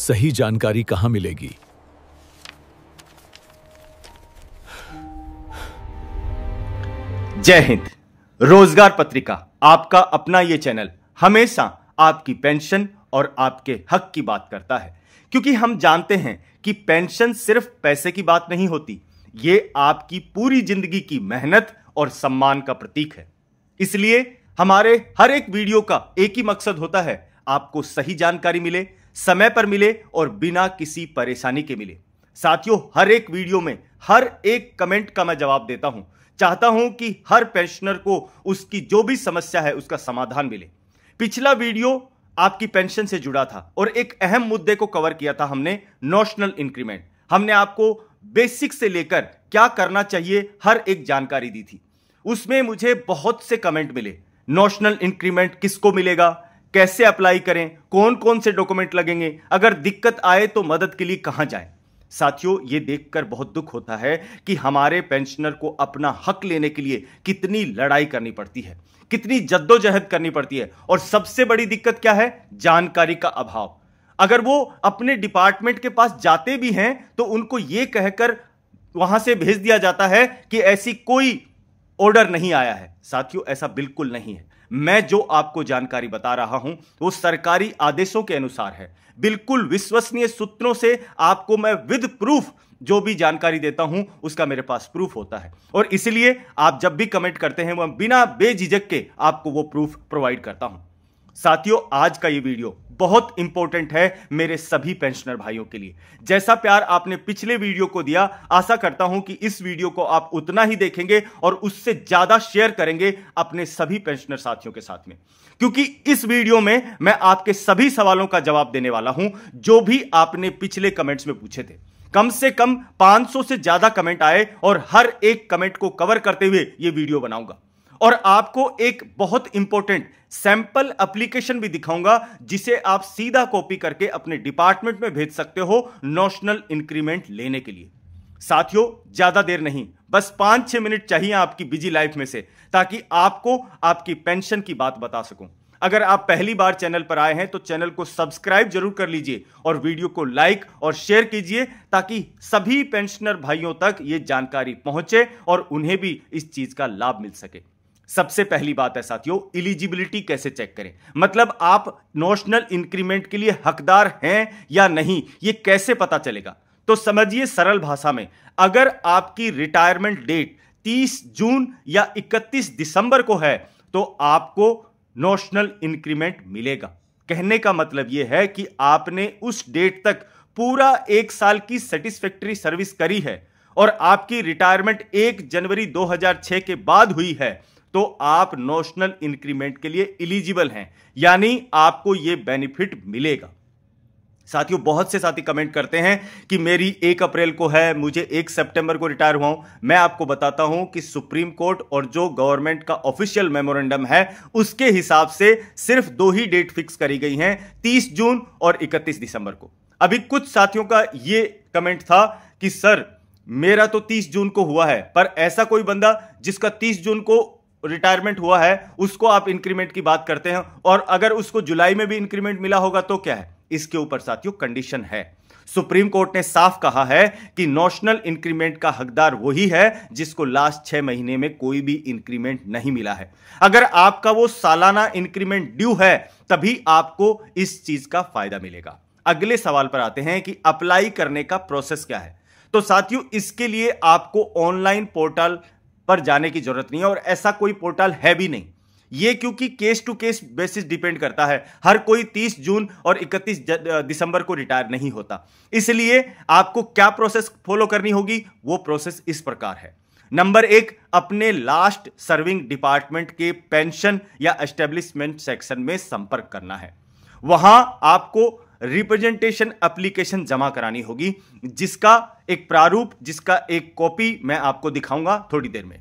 सही जानकारी कहां मिलेगी? जय हिंद। रोजगार पत्रिका, आपका अपना ये चैनल हमेशा आपकी पेंशन और आपके हक की बात करता है, क्योंकि हम जानते हैं कि पेंशन सिर्फ पैसे की बात नहीं होती, ये आपकी पूरी जिंदगी की मेहनत और सम्मान का प्रतीक है। इसलिए हमारे हर एक वीडियो का एक ही मकसद होता है, आपको सही जानकारी मिले, समय पर मिले और बिना किसी परेशानी के मिले। साथियों, हर एक वीडियो में हर एक कमेंट का मैं जवाब देता हूं। चाहता हूं कि हर पेंशनर को उसकी जो भी समस्या है उसका समाधान मिले। पिछला वीडियो आपकी पेंशन से जुड़ा था और एक अहम मुद्दे को कवर किया था हमने, नॉशनल इंक्रीमेंट। हमने आपको बेसिक से लेकर क्या करना चाहिए हर एक जानकारी दी थी। उसमें मुझे बहुत से कमेंट मिले, नॉशनल इंक्रीमेंट किसको मिलेगा, कैसे अप्लाई करें, कौन कौन से डॉक्यूमेंट लगेंगे, अगर दिक्कत आए तो मदद के लिए कहां जाएं। साथियों, यह देखकर बहुत दुख होता है कि हमारे पेंशनर को अपना हक लेने के लिए कितनी लड़ाई करनी पड़ती है, कितनी जद्दोजहद करनी पड़ती है। और सबसे बड़ी दिक्कत क्या है? जानकारी का अभाव। अगर वो अपने डिपार्टमेंट के पास जाते भी हैं तो उनको यह कहकर वहां से भेज दिया जाता है कि ऐसी कोई ऑर्डर नहीं आया है। साथियों, ऐसा बिल्कुल नहीं है। मैं जो आपको जानकारी बता रहा हूं वो सरकारी आदेशों के अनुसार है, बिल्कुल विश्वसनीय सूत्रों से आपको मैं विद प्रूफ जो भी जानकारी देता हूं उसका मेरे पास प्रूफ होता है। और इसलिए आप जब भी कमेंट करते हैं मैं बिना बेझिझक के आपको वो प्रूफ प्रोवाइड करता हूं। साथियों, आज का ये वीडियो बहुत इंपॉर्टेंट है मेरे सभी पेंशनर भाइयों के लिए। जैसा प्यार आपने पिछले वीडियो को दिया, आशा करता हूं कि इस वीडियो को आप उतना ही देखेंगे और उससे ज्यादा शेयर करेंगे अपने सभी पेंशनर साथियों के साथ में, क्योंकि इस वीडियो में मैं आपके सभी सवालों का जवाब देने वाला हूं जो भी आपने पिछले कमेंट्स में पूछे थे। कम से कम 500 से ज्यादा कमेंट आए और हर एक कमेंट को कवर करते हुए यह वीडियो बनाऊंगा। और आपको एक बहुत इंपॉर्टेंट सैंपल एप्लीकेशन भी दिखाऊंगा जिसे आप सीधा कॉपी करके अपने डिपार्टमेंट में भेज सकते हो नॉशनल इंक्रीमेंट लेने के लिए। साथियों, ज्यादा देर नहीं, बस 5-6 मिनट चाहिए आपकी बिजी लाइफ में से, ताकि आपको आपकी पेंशन की बात बता सकूं। अगर आप पहली बार चैनल पर आए हैं तो चैनल को सब्सक्राइब जरूर कर लीजिए और वीडियो को लाइक और शेयर कीजिए, ताकि सभी पेंशनर भाइयों तक यह जानकारी पहुंचे और उन्हें भी इस चीज का लाभ मिल सके। सबसे पहली बात है साथियों, एलिजिबिलिटी कैसे चेक करें, मतलब आप नॉशनल इंक्रीमेंट के लिए हकदार हैं या नहीं, यह कैसे पता चलेगा। तो समझिए सरल भाषा में, अगर आपकी रिटायरमेंट डेट 30 जून या 31 दिसंबर को है तो आपको नॉशनल इंक्रीमेंट मिलेगा। कहने का मतलब यह है कि आपने उस डेट तक पूरा 1 साल की सेटिस्फैक्टरी सर्विस करी है और आपकी रिटायरमेंट 1 जनवरी 2006 के बाद हुई है, तो आप नॉशनल इंक्रीमेंट के लिए एलिजिबल हैं, यानी आपको यह बेनिफिट मिलेगा। साथियों, बहुत से साथी कमेंट करते हैं कि मेरी 1 अप्रैल को है, मुझे 1 सितंबर को रिटायर हुआ हूं। मैं आपको बताता हूं कि सुप्रीम कोर्ट और जो गवर्नमेंट का ऑफिशियल मेमोरेंडम है उसके हिसाब से सिर्फ 2 ही डेट फिक्स करी गई हैं, 30 जून और 31 दिसंबर को। अभी कुछ साथियों का यह कमेंट था कि सर मेरा तो 30 जून को हुआ है, पर ऐसा कोई बंदा जिसका 30 जून को रिटायरमेंट हुआ है उसको आप इंक्रीमेंट की बात करते हैं, और अगर उसको जुलाई में भी इंक्रीमेंट मिला होगा तो क्या है? इसके ऊपर साथियों कंडीशन है। सुप्रीम कोर्ट ने साफ कहा है कि नॉशनल इंक्रीमेंट का हकदार वही है जिसको लास्ट 6 महीने में कोई भी इंक्रीमेंट नहीं मिला है। अगर आपका वो सालाना इंक्रीमेंट ड्यू है तभी आपको इस चीज का फायदा मिलेगा। अगले सवाल पर आते हैं कि अप्लाई करने का प्रोसेस क्या है। तो साथियों, इसके लिए आपको ऑनलाइन पोर्टल पर जाने की जरूरत नहीं है और ऐसा कोई पोर्टल है भी नहीं। यह क्योंकि case to case basis depend करता है, हर कोई 30 जून और 31 दिसंबर को रिटायर नहीं होता। इसलिए आपको क्या प्रोसेस फॉलो करनी होगी, वो प्रोसेस इस प्रकार है। नंबर 1, अपने लास्ट सर्विंग डिपार्टमेंट के पेंशन या एस्टेब्लिशमेंट सेक्शन में संपर्क करना है। वहां आपको रिप्रेजेंटेशन एप्लीकेशन जमा करानी होगी, जिसका एक प्रारूप, जिसका एक कॉपी मैं आपको दिखाऊंगा थोड़ी देर में।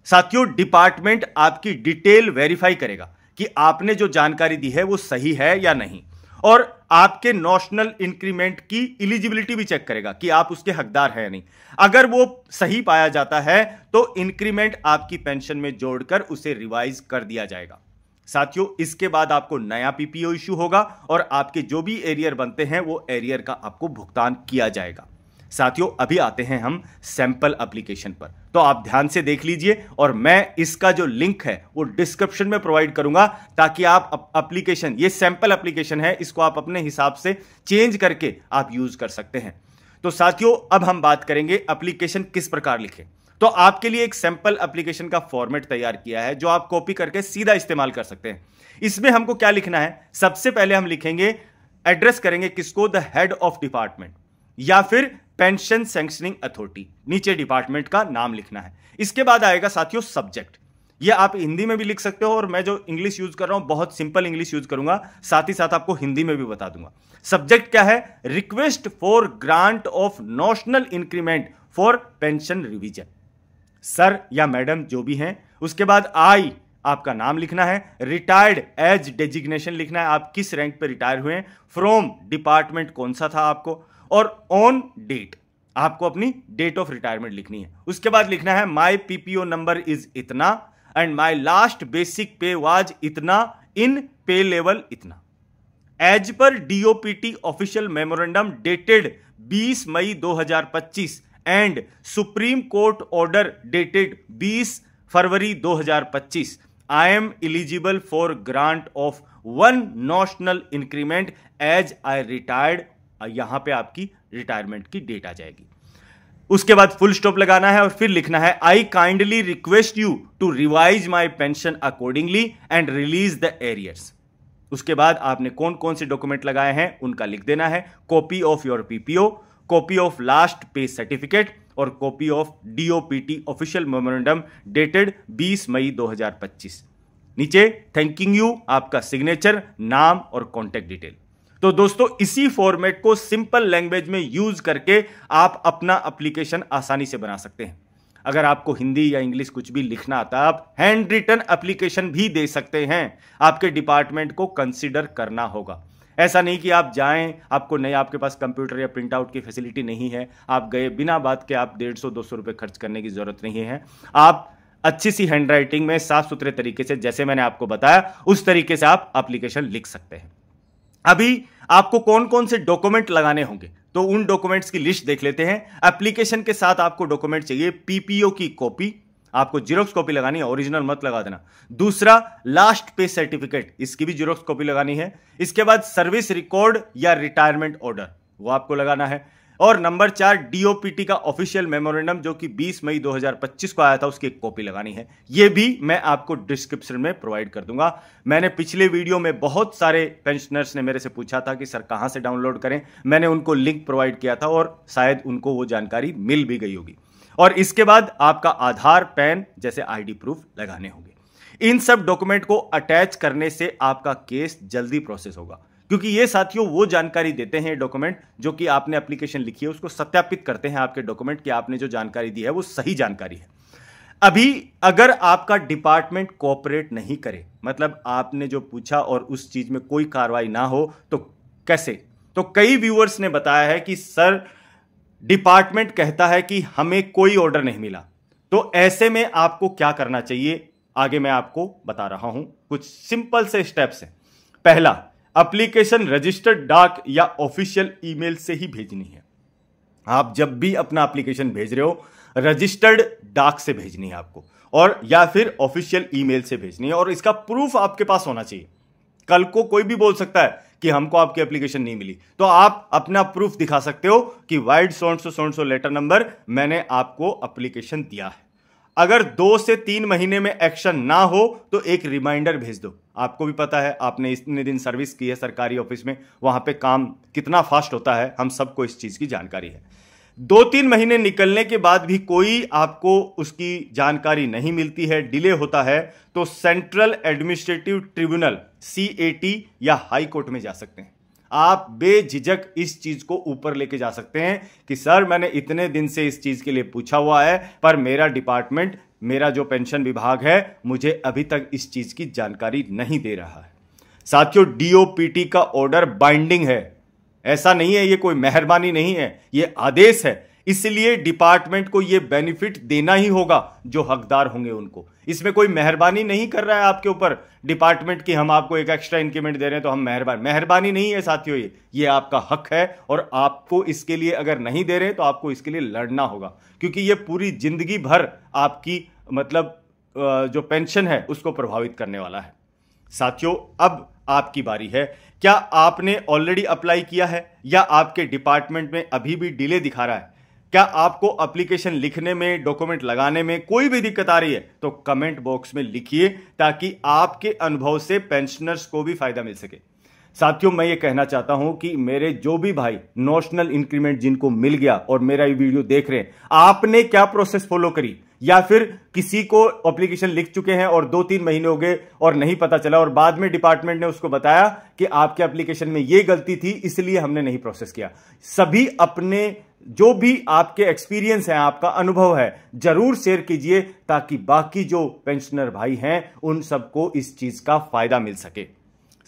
साथियों, डिपार्टमेंट आपकी डिटेल वेरीफाई करेगा कि आपने जो जानकारी दी है वो सही है या नहीं, और आपके नॉशनल इंक्रीमेंट की एलिजिबिलिटी भी चेक करेगा कि आप उसके हकदार हैं या नहीं। अगर वो सही पाया जाता है तो इंक्रीमेंट आपकी पेंशन में जोड़कर उसे रिवाइज कर दिया जाएगा। साथियों, इसके बाद आपको नया पीपीओ इश्यू होगा और आपके जो भी एरियर बनते हैं वो एरियर का आपको भुगतान किया जाएगा। साथियों, अभी आते हैं हम सैंपल एप्लीकेशन पर, तो आप ध्यान से देख लीजिए और मैं इसका जो लिंक है वो डिस्क्रिप्शन में प्रोवाइड करूंगा ताकि आप एप्लीकेशन, ये सैंपल एप्लीकेशन है, इसको आप अपने हिसाब से चेंज करके आप यूज कर सकते हैं। तो साथियों, अब हम बात करेंगे एप्लीकेशन किस प्रकार लिखें। तो आपके लिए एक सैंपल एप्लीकेशन का फॉर्मेट तैयार किया है जो आप कॉपी करके सीधा इस्तेमाल कर सकते हैं। इसमें हमको क्या लिखना है, सबसे पहले हम लिखेंगे, एड्रेस करेंगे किसको, द हेड ऑफ डिपार्टमेंट या फिर पेंशन सैंक्शनिंग अथॉरिटी, नीचे डिपार्टमेंट का नाम लिखना है। इसके बाद आएगा साथियों सब्जेक्ट, ये आप हिंदी में भी लिख सकते हो और मैं जो इंग्लिश यूज कर रहा हूं बहुत सिंपल इंग्लिश यूज करूंगा, साथ ही साथ आपको हिंदी में भी बता दूंगा। सब्जेक्ट क्या है, request for grant of notional increment for pension revision, sir या मैडम जो भी हैं। उसके बाद आई, आपका नाम लिखना है, रिटायर्ड एज डेजिग्नेशन लिखना है, आप किस रैंक पे रिटायर हुए हैं, फ्रॉम डिपार्टमेंट कौन सा था आपको, और ऑन डेट, आपको अपनी डेट ऑफ रिटायरमेंट लिखनी है। उसके बाद लिखना है माई पीपीओ नंबर इज इतना and my last basic pay was इतना इन पे लेवल इतना, as per DOPT official memorandum dated 20 May 2025 and supreme court order dated 20 February 2025, I am eligible for grant of 1 notional increment as I retired, यहां पे आपकी retirement की date आ जाएगी। उसके बाद full stop लगाना है और फिर लिखना है I kindly request you to revise my pension accordingly and release the arrears. उसके बाद आपने कौन कौन से डॉक्यूमेंट लगाए हैं उनका लिख देना है, copy of your PPO, copy of last पे सर्टिफिकेट और copy of DOPT official memorandum dated 20 May 2025। नीचे थैंकिंग यू, आपका सिग्नेचर, नाम और कॉन्टेक्ट डिटेल। तो दोस्तों, इसी फॉर्मेट को सिंपल लैंग्वेज में यूज करके आप अपना एप्लीकेशन आसानी से बना सकते हैं। अगर आपको हिंदी या इंग्लिश कुछ भी लिखना आता है, आप हैंड रिटन एप्लीकेशन भी दे सकते हैं, आपके डिपार्टमेंट को कंसीडर करना होगा। ऐसा नहीं कि आप जाएं, आपको नहीं, आपके पास कंप्यूटर या प्रिंट आउट की फैसिलिटी नहीं है, आप गए, बिना बात के आप 150-200 रुपए खर्च करने की जरूरत नहीं है। आप अच्छी सी हैंड राइटिंग में साफ सुथरे तरीके से, जैसे मैंने आपको बताया उस तरीके से आप एप्लीकेशन लिख सकते हैं। अभी आपको कौन कौन से डॉक्यूमेंट लगाने होंगे, तो उन डॉक्यूमेंट्स की लिस्ट देख लेते हैं। एप्लीकेशन के साथ आपको डॉक्यूमेंट चाहिए, पीपीओ की कॉपी, आपको जीरोक्स कॉपी लगानी है, ओरिजिनल मत लगा देना। दूसरा, लास्ट पे सर्टिफिकेट, इसकी भी जीरोक्स कॉपी लगानी है। इसके बाद सर्विस रिकॉर्ड या रिटायरमेंट ऑर्डर, वो आपको लगाना है। और नंबर 4, डीओपीटी का ऑफिशियल मेमोरेंडम जो कि 20 मई 2025 को आया था, उसकी एक कॉपी लगानी है। ये भी मैं आपको डिस्क्रिप्शन में प्रोवाइड कर दूंगा। मैंने पिछले वीडियो में बहुत सारे पेंशनर्स ने मेरे से पूछा था कि सर कहां से डाउनलोड करें, मैंने उनको लिंक प्रोवाइड किया था और शायद उनको वो जानकारी मिल भी गई होगी। और इसके बाद आपका आधार, पैन जैसे आईडी प्रूफ लगाने होंगे। इन सब डॉक्यूमेंट को अटैच करने से आपका केस जल्दी प्रोसेस होगा, क्योंकि ये साथियों वो जानकारी देते हैं डॉक्यूमेंट जो कि आपने एप्लीकेशन लिखी है, उसको सत्यापित करते हैं आपके डॉक्यूमेंट कि आपने जो जानकारी दी है वो सही जानकारी है। अभी अगर आपका डिपार्टमेंट कोऑपरेट नहीं करे, मतलब आपने जो पूछा और उस चीज में कोई कार्रवाई ना हो, तो कैसे? तो कई व्यूअर्स ने बताया है कि सर डिपार्टमेंट कहता है कि हमें कोई ऑर्डर नहीं मिला, तो ऐसे में आपको क्या करना चाहिए, आगे मैं आपको बता रहा हूं। कुछ सिंपल से स्टेप्स हैं। पहला, एप्लीकेशन रजिस्टर्ड डाक या ऑफिशियल ईमेल से ही भेजनी है। आप जब भी अपना एप्लीकेशन भेज रहे हो, रजिस्टर्ड डाक से भेजनी है आपको, और या फिर ऑफिशियल ईमेल से भेजनी है, और इसका प्रूफ आपके पास होना चाहिए। कल को कोई भी बोल सकता है कि हमको आपकी एप्लीकेशन नहीं मिली, तो आप अपना प्रूफ दिखा सकते हो कि वाइड सो लेटर नंबर मैंने आपको एप्लीकेशन दिया है। अगर 2 से 3 महीने में एक्शन ना हो तो एक रिमाइंडर भेज दो। आपको भी पता है, आपने इतने दिन सर्विस की है सरकारी ऑफिस में, वहां पे काम कितना फास्ट होता है, हम सबको इस चीज की जानकारी है। 2-3 महीने निकलने के बाद भी कोई आपको उसकी जानकारी नहीं मिलती है, डिले होता है, तो सेंट्रल एडमिनिस्ट्रेटिव ट्रिब्यूनल CAT या हाई कोर्ट में जा सकते हैं। आप बेझिझक इस चीज को ऊपर लेके जा सकते हैं कि सर मैंने इतने दिन से इस चीज के लिए पूछा हुआ है, पर मेरा डिपार्टमेंट, मेरा जो पेंशन विभाग है, मुझे अभी तक इस चीज की जानकारी नहीं दे रहा है। साथियों, DOPT का ऑर्डर बाइंडिंग है, ऐसा नहीं है, ये कोई मेहरबानी नहीं है, ये आदेश है। इसलिए डिपार्टमेंट को यह बेनिफिट देना ही होगा जो हकदार होंगे उनको। इसमें कोई मेहरबानी नहीं कर रहा है आपके ऊपर डिपार्टमेंट की हम आपको एक एक्स्ट्रा इंक्रीमेंट दे रहे हैं तो हम मेहरबानी नहीं है साथियों, ये आपका हक है और आपको इसके लिए अगर नहीं दे रहे तो आपको इसके लिए लड़ना होगा, क्योंकि ये पूरी जिंदगी भर आपकी मतलब जो पेंशन है उसको प्रभावित करने वाला है। साथियों, अब आपकी बारी है। क्या आपने ऑलरेडी अप्लाई किया है या आपके डिपार्टमेंट में अभी भी डिले दिखा रहा है? क्या आपको एप्लीकेशन लिखने में, डॉक्यूमेंट लगाने में कोई भी दिक्कत आ रही है तो कमेंट बॉक्स में लिखिए ताकि आपके अनुभव से पेंशनर्स को भी फायदा मिल सके। साथियों, मैं ये कहना चाहता हूं कि मेरे जो भी भाई नॉशनल इंक्रीमेंट जिनको मिल गया और मेरा ये वीडियो देख रहे हैं, आपने क्या प्रोसेस फॉलो करी या फिर किसी को एप्लीकेशन लिख चुके हैं और 2-3 महीने हो गए और नहीं पता चला और बाद में डिपार्टमेंट ने उसको बताया कि आपके एप्लीकेशन में ये गलती थी इसलिए हमने नहीं प्रोसेस किया। सभी अपने जो भी आपके एक्सपीरियंस है, आपका अनुभव है, जरूर शेयर कीजिए ताकि बाकी जो पेंशनर भाई हैं उन सबको इस चीज का फायदा मिल सके।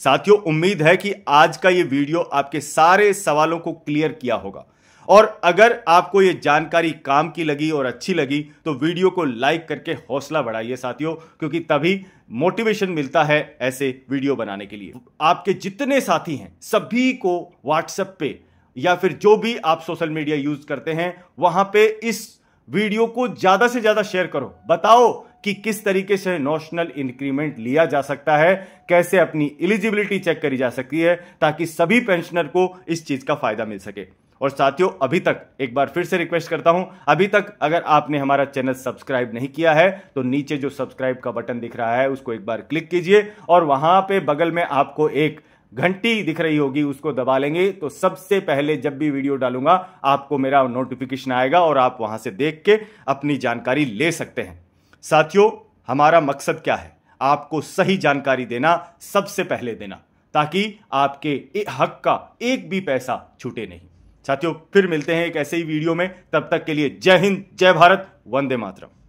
साथियों, उम्मीद है कि आज का ये वीडियो आपके सारे सवालों को क्लियर किया होगा और अगर आपको ये जानकारी काम की लगी और अच्छी लगी तो वीडियो को लाइक करके हौसला बढ़ाइए साथियों, क्योंकि तभी मोटिवेशन मिलता है ऐसे वीडियो बनाने के लिए। आपके जितने साथी हैं सभी को व्हाट्सएप पे या फिर जो भी आप सोशल मीडिया यूज करते हैं वहां पे इस वीडियो को ज्यादा से ज्यादा शेयर करो। बताओ कि किस तरीके से नॉशनल इंक्रीमेंट लिया जा सकता है, कैसे अपनी एलिजिबिलिटी चेक करी जा सकती है ताकि सभी पेंशनर को इस चीज का फायदा मिल सके। और साथियों, अभी तक एक बार फिर से रिक्वेस्ट करता हूं, अभी तक अगर आपने हमारा चैनल सब्सक्राइब नहीं किया है तो नीचे जो सब्सक्राइब का बटन दिख रहा है उसको एक बार क्लिक कीजिए और वहां पे बगल में आपको एक घंटी दिख रही होगी, उसको दबा लेंगे तो सबसे पहले जब भी वीडियो डालूंगा आपको मेरा नोटिफिकेशन आएगा और आप वहां से देख के अपनी जानकारी ले सकते हैं। साथियों, हमारा मकसद क्या है? आपको सही जानकारी देना, सबसे पहले देना, ताकि आपके हक का एक भी पैसा छूटे नहीं। साथियों, फिर मिलते हैं एक ऐसे ही वीडियो में, तब तक के लिए जय हिंद, जय भारत, वंदे मातरम।